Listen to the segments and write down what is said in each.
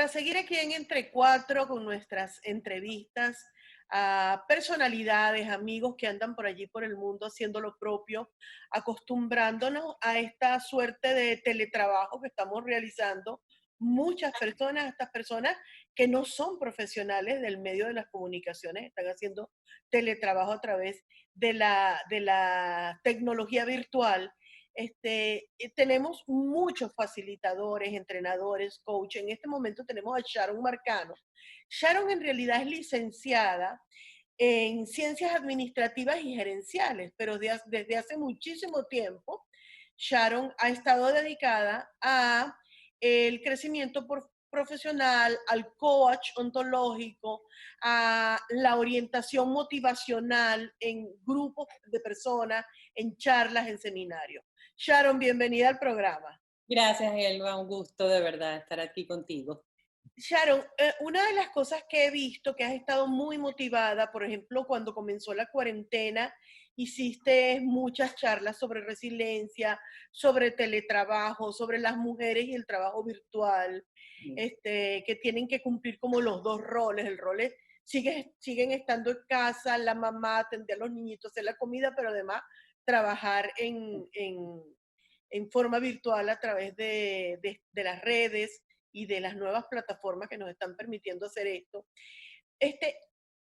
para seguir aquí en Entre Cuatro con nuestras entrevistas a personalidades, amigos que andan por allí por el mundo haciendo lo propio, acostumbrándonos a esta suerte de teletrabajo que estamos realizando muchas personas, estas personas que no son profesionales del medio de las comunicaciones, están haciendo teletrabajo a través de la tecnología virtual. Tenemos muchos facilitadores, entrenadores, coach. En este momento tenemos a Sharon Marcano. Sharon en realidad es licenciada en ciencias administrativas y gerenciales, pero desde hace muchísimo tiempo Sharon ha estado dedicada a el crecimiento profesional, al coach ontológico, a la orientación motivacional en grupos de personas, en charlas, en seminarios. Sharon, bienvenida al programa. Gracias, Elba, un gusto de verdad estar aquí contigo. Sharon, una de las cosas que he visto que has estado muy motivada, por ejemplo, cuando comenzó la cuarentena, hiciste muchas charlas sobre resiliencia, sobre teletrabajo, sobre las mujeres y el trabajo virtual, que tienen que cumplir como los dos roles. El rol es, siguen estando en casa, la mamá, atender a los niñitos, hacer la comida, pero además trabajar en forma virtual a través de las redes y de las nuevas plataformas que nos están permitiendo hacer esto. Este,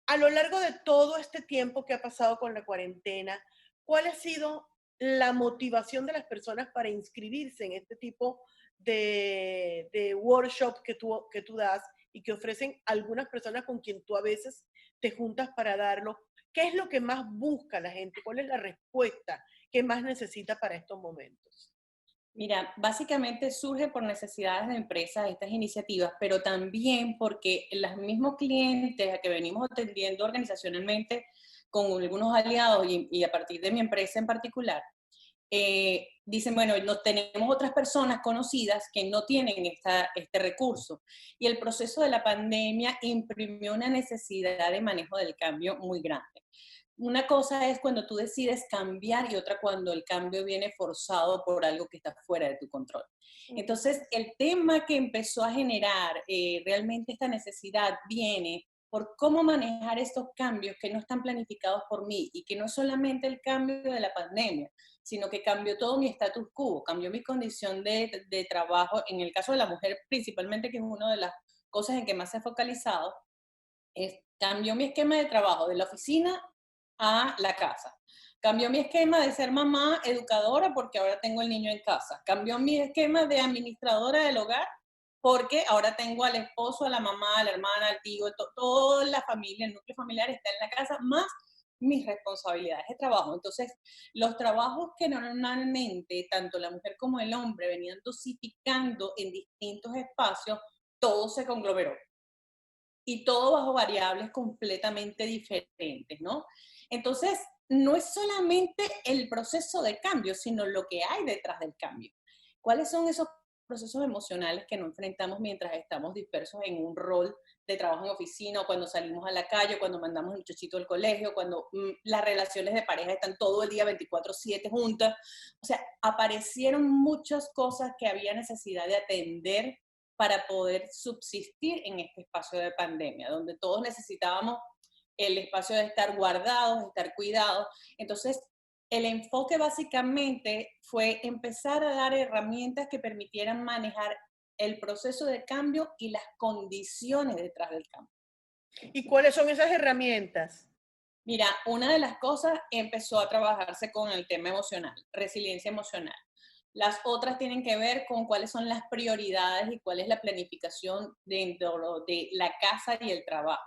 a lo largo de todo este tiempo que ha pasado con la cuarentena, ¿cuál ha sido la motivación de las personas para inscribirse en este tipo de workshop que tú das y que ofrecen algunas personas con quien tú a veces te juntas para darlo? ¿Qué es lo que más busca la gente? ¿Cuál es la respuesta que más necesita para estos momentos? Mira, básicamente surge por necesidades de empresas estas iniciativas, pero también porque los mismos clientes a que venimos atendiendo organizacionalmente con algunos aliados y a partir de mi empresa en particular, dicen, bueno, no, tenemos otras personas conocidas que no tienen este recurso. Y el proceso de la pandemia imprimió una necesidad de manejo del cambio muy grande. Una cosa es cuando tú decides cambiar y otra cuando el cambio viene forzado por algo que está fuera de tu control. Entonces, el tema que empezó a generar realmente esta necesidad viene por cómo manejar estos cambios que no están planificados por mí y que no es solamente el cambio de la pandemia, sino que cambió todo mi status quo, cambió mi condición de trabajo, en el caso de la mujer principalmente, que es una de las cosas en que más se ha focalizado, cambió mi esquema de trabajo de la oficina a la casa. Cambió mi esquema de ser mamá educadora porque ahora tengo el niño en casa. Cambió mi esquema de administradora del hogar porque ahora tengo al esposo, a la mamá, a la hermana, al tío, toda la familia, el núcleo familiar está en la casa, más mis responsabilidades de trabajo. Entonces, los trabajos que normalmente tanto la mujer como el hombre venían dosificando en distintos espacios, todo se conglomeró y todo bajo variables completamente diferentes, ¿no? Entonces, no es solamente el proceso de cambio, sino lo que hay detrás del cambio. ¿Cuáles son esos procesos emocionales que no enfrentamos mientras estamos dispersos en un rol de trabajo en oficina, o cuando salimos a la calle, o cuando mandamos al muchachito al colegio, cuando las relaciones de pareja están todo el día 24/7 juntas? O sea, aparecieron muchas cosas que había necesidad de atender para poder subsistir en este espacio de pandemia, donde todos necesitábamos el espacio de estar guardados, de estar cuidados. Entonces, el enfoque básicamente fue empezar a dar herramientas que permitieran manejar el proceso de cambio y las condiciones detrás del cambio. ¿Y cuáles son esas herramientas? Mira, una de las cosas empezó a trabajarse con el tema emocional, resiliencia emocional. Las otras tienen que ver con cuáles son las prioridades y cuál es la planificación dentro de la casa y el trabajo.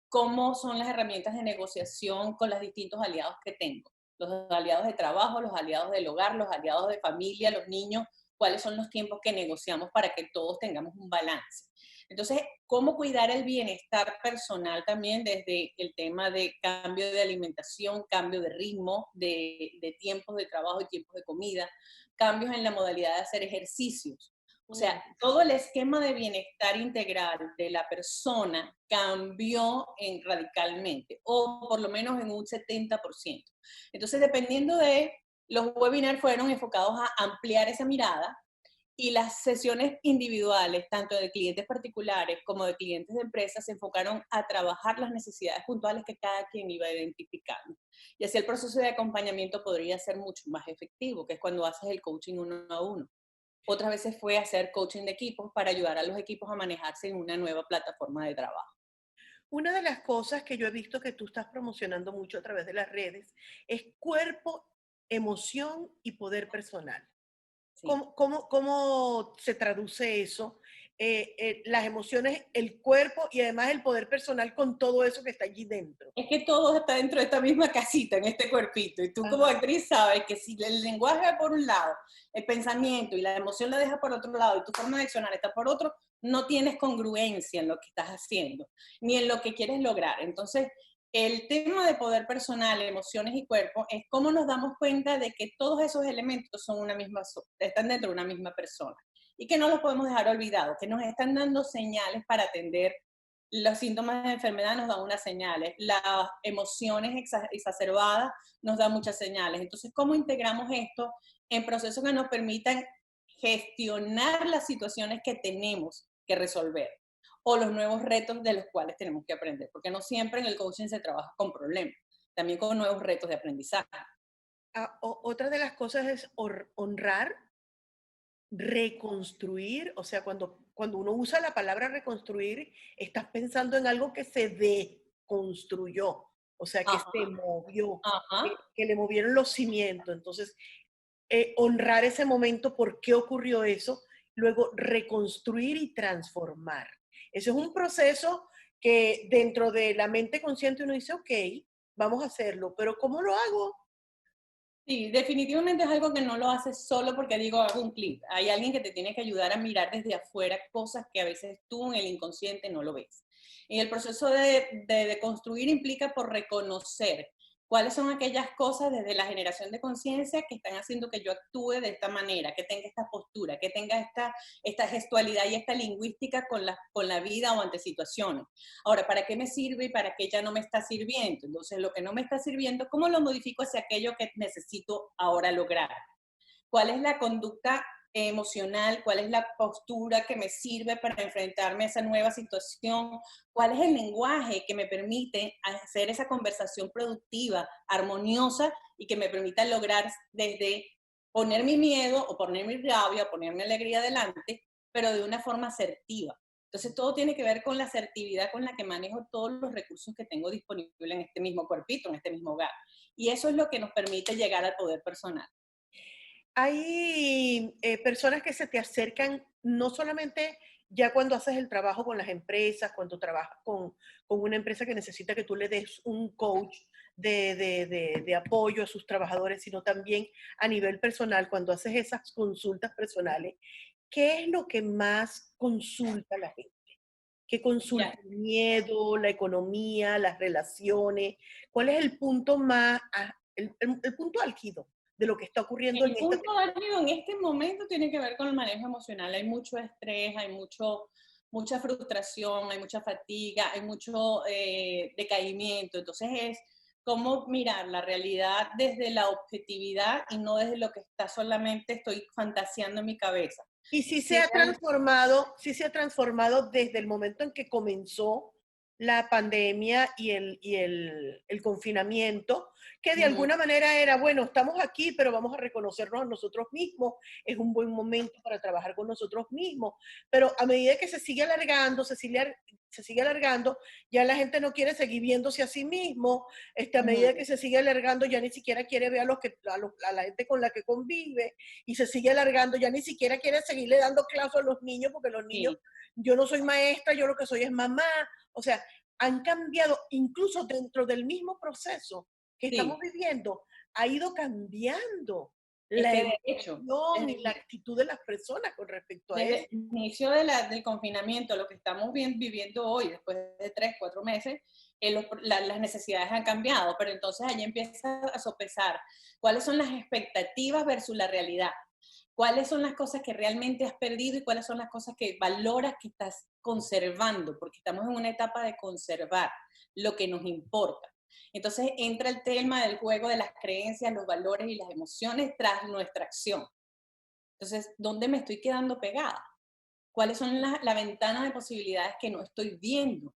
Cómo son las herramientas de negociación con los distintos aliados que tengo. Los aliados de trabajo, los aliados del hogar, los aliados de familia, los niños, cuáles son los tiempos que negociamos para que todos tengamos un balance. Entonces, cómo cuidar el bienestar personal también desde el tema de cambio de alimentación, cambio de ritmo, de tiempos de trabajo y tiempos de comida, cambios en la modalidad de hacer ejercicios. O sea, todo el esquema de bienestar integral de la persona cambió radicalmente, o por lo menos en un 70%. Entonces, dependiendo de los webinars fueron enfocados a ampliar esa mirada Y las sesiones individuales, tanto de clientes particulares como de clientes de empresas, se enfocaron a trabajar las necesidades puntuales que cada quien iba identificando. Y así el proceso de acompañamiento podría ser mucho más efectivo, que es cuando haces el coaching uno a uno. Otras veces fue hacer coaching de equipos para ayudar a los equipos a manejarse en una nueva plataforma de trabajo. Una de las cosas que yo he visto que tú estás promocionando mucho a través de las redes es cuerpo, emoción y poder personal. Sí. ¿Cómo se traduce eso? Las emociones, el cuerpo y además el poder personal con todo eso que está allí dentro. Es que todo está dentro de esta misma casita, en este cuerpito. Y tú como Ajá. actriz sabes que si el lenguaje va por un lado, el pensamiento y la emoción la deja por otro lado y tu forma de accionar está por otro, no tienes congruencia en lo que estás haciendo, ni en lo que quieres lograr. Entonces, el tema de poder personal, emociones y cuerpo es cómo nos damos cuenta de que todos esos elementos son una misma, están dentro de una misma persona y que no los podemos dejar olvidados, que nos están dando señales para atender los síntomas de enfermedad nos dan unas señales, las emociones exacerbadas nos dan muchas señales. Entonces, ¿cómo integramos esto en procesos que nos permitan gestionar las situaciones que tenemos que resolver o los nuevos retos de los cuales tenemos que aprender? Porque no siempre en el coaching se trabaja con problemas, también con nuevos retos de aprendizaje. Otra de las cosas es honrar, reconstruir, o sea, cuando uno usa la palabra reconstruir, estás pensando en algo que se deconstruyó, o sea, que se Ajá, movió, ajá. que le movieron los cimientos. Entonces, honrar ese momento, por qué ocurrió eso, luego reconstruir y transformar. Ese es un proceso que dentro de la mente consciente uno dice, ok, vamos a hacerlo, pero ¿cómo lo hago? Sí, definitivamente es algo que no lo haces solo porque digo, hago un clic. Hay alguien que te tiene que ayudar a mirar desde afuera cosas que a veces tú en el inconsciente no lo ves. Y el proceso de construir implica por reconocer cuáles son aquellas cosas desde la generación de conciencia que están haciendo que yo actúe de esta manera, que tenga esta postura, que tenga esta gestualidad y esta lingüística con la vida o ante situaciones. Ahora, ¿para qué me sirve y para qué ya no me está sirviendo? Entonces, lo que no me está sirviendo, ¿cómo lo modifico hacia aquello que necesito ahora lograr? ¿Cuál es la conducta emocional? ¿Cuál es la postura que me sirve para enfrentarme a esa nueva situación? ¿Cuál es el lenguaje que me permite hacer esa conversación productiva, armoniosa y que me permita lograr desde poner mi miedo o poner mi rabia o poner mi alegría adelante, pero de una forma asertiva? Entonces, todo tiene que ver con la asertividad con la que manejo todos los recursos que tengo disponibles en este mismo cuerpito, en este mismo hogar. Y eso es lo que nos permite llegar al poder personal. Hay personas que se te acercan no solamente ya cuando haces el trabajo con las empresas, cuando trabajas con una empresa que necesita que tú le des un coach de apoyo a sus trabajadores, sino también a nivel personal, cuando haces esas consultas personales. ¿Qué es lo que más consulta la gente? ¿Qué Ya. consulta? El miedo, la economía, las relaciones. ¿Cuál es el punto más, el punto álgido de lo que está ocurriendo en El esta punto temporada? álgido en este momento tiene que ver con el manejo emocional. Hay mucho estrés, hay mucha frustración, hay mucha fatiga, hay mucho decaimiento. Entonces es cómo mirar la realidad desde la objetividad y no desde lo que está solamente estoy fantaseando en mi cabeza. Y Sí, sí se ha transformado desde el momento en que comenzó la pandemia y el confinamiento, que de ujú, alguna manera era, bueno, estamos aquí, pero vamos a reconocernos a nosotros mismos, es un buen momento para trabajar con nosotros mismos, pero a medida que se sigue alargando, se sigue alargando, ya la gente no quiere seguir viéndose a sí mismo, a medida ujú, que se sigue alargando, ya ni siquiera quiere ver a la gente con la que convive, y se sigue alargando, ya ni siquiera quiere seguirle dando clases a los niños, porque los niños, sí, yo no soy maestra, yo lo que soy es mamá. O sea, han cambiado, incluso dentro del mismo proceso que estamos sí. viviendo, ha ido cambiando Es la que de hecho, emoción y la actitud de las personas con respecto a desde eso. el inicio del confinamiento, lo que estamos viviendo hoy, después de 3, 4 meses, las necesidades han cambiado, pero entonces allí empieza a sopesar cuáles son las expectativas versus la realidad, cuáles son las cosas que realmente has perdido y cuáles son las cosas que valoras que estás conservando, porque estamos en una etapa de conservar lo que nos importa. Entonces entra el tema del juego de las creencias, los valores y las emociones tras nuestra acción. Entonces, ¿dónde me estoy quedando pegada? ¿Cuáles son la ventana de posibilidades que no estoy viendo,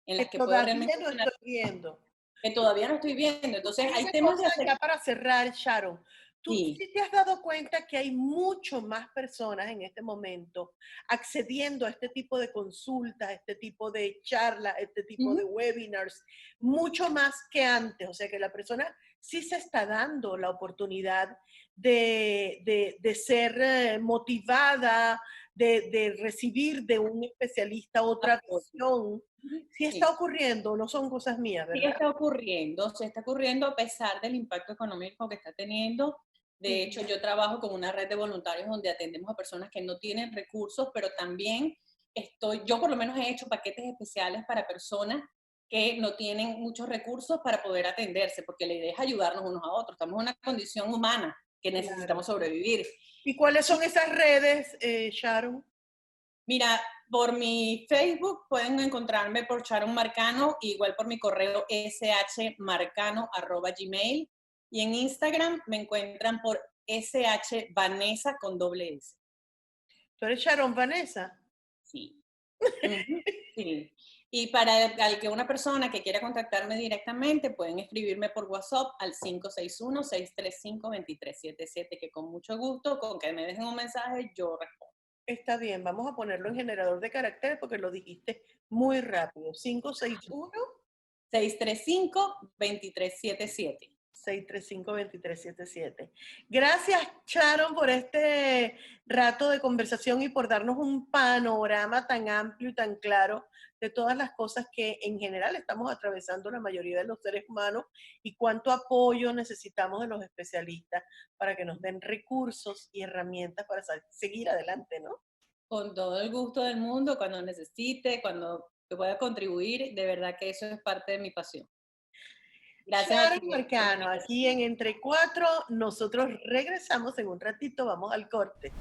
en Que las que puedo realmente todavía no estoy viendo. que todavía no estoy viendo? Entonces, Y hay una temas de cosa hacer. ya para cerrar, Sharon, tú Sí. sí te has dado cuenta que hay mucho más personas en este momento accediendo a este tipo de consultas, a este tipo de charlas, a este tipo de Ujú. webinars, mucho más que antes. O sea que la persona sí se está dando la oportunidad de ser motivada, de recibir de un especialista otra Apoyo. visión. Ujú. Sí está Sí. ocurriendo, no son cosas mías, Sí ¿verdad? se está ocurriendo a pesar del impacto económico que está teniendo. De hecho, Ujú. yo trabajo con una red de voluntarios donde atendemos a personas que no tienen recursos, pero también yo por lo menos he hecho paquetes especiales para personas que no tienen muchos recursos para poder atenderse, porque la idea es ayudarnos unos a otros. Estamos en una condición humana que Claro. necesitamos sobrevivir. ¿Y cuáles son esas redes, Sharon? Mira, por mi Facebook pueden encontrarme por Sharon Marcano, igual por mi correo shmarcano@gmail, y en Instagram me encuentran por shvanessa con doble S. ¿Tú eres Sharon Vanessa? Sí. Ujú, sí. Y para que una persona que quiera contactarme directamente, pueden escribirme por WhatsApp al 561-635-2377, que con mucho gusto, con que me dejen un mensaje, yo respondo. Está bien, vamos a ponerlo en generador de caracteres porque lo dijiste muy rápido. 561 635-2377. 635-2377. Gracias, Sharon, por este rato de conversación y por darnos un panorama tan amplio y tan claro de todas las cosas que en general estamos atravesando la mayoría de los seres humanos y cuánto apoyo necesitamos de los especialistas para que nos den recursos y herramientas para seguir adelante, ¿no? Con todo el gusto del mundo, cuando necesite, cuando pueda contribuir, de verdad que eso es parte de mi pasión. Gracias a ti Sharon por la Marcano, aquí invitación. en Entre Cuatro, nosotros regresamos en un ratito, vamos al corte.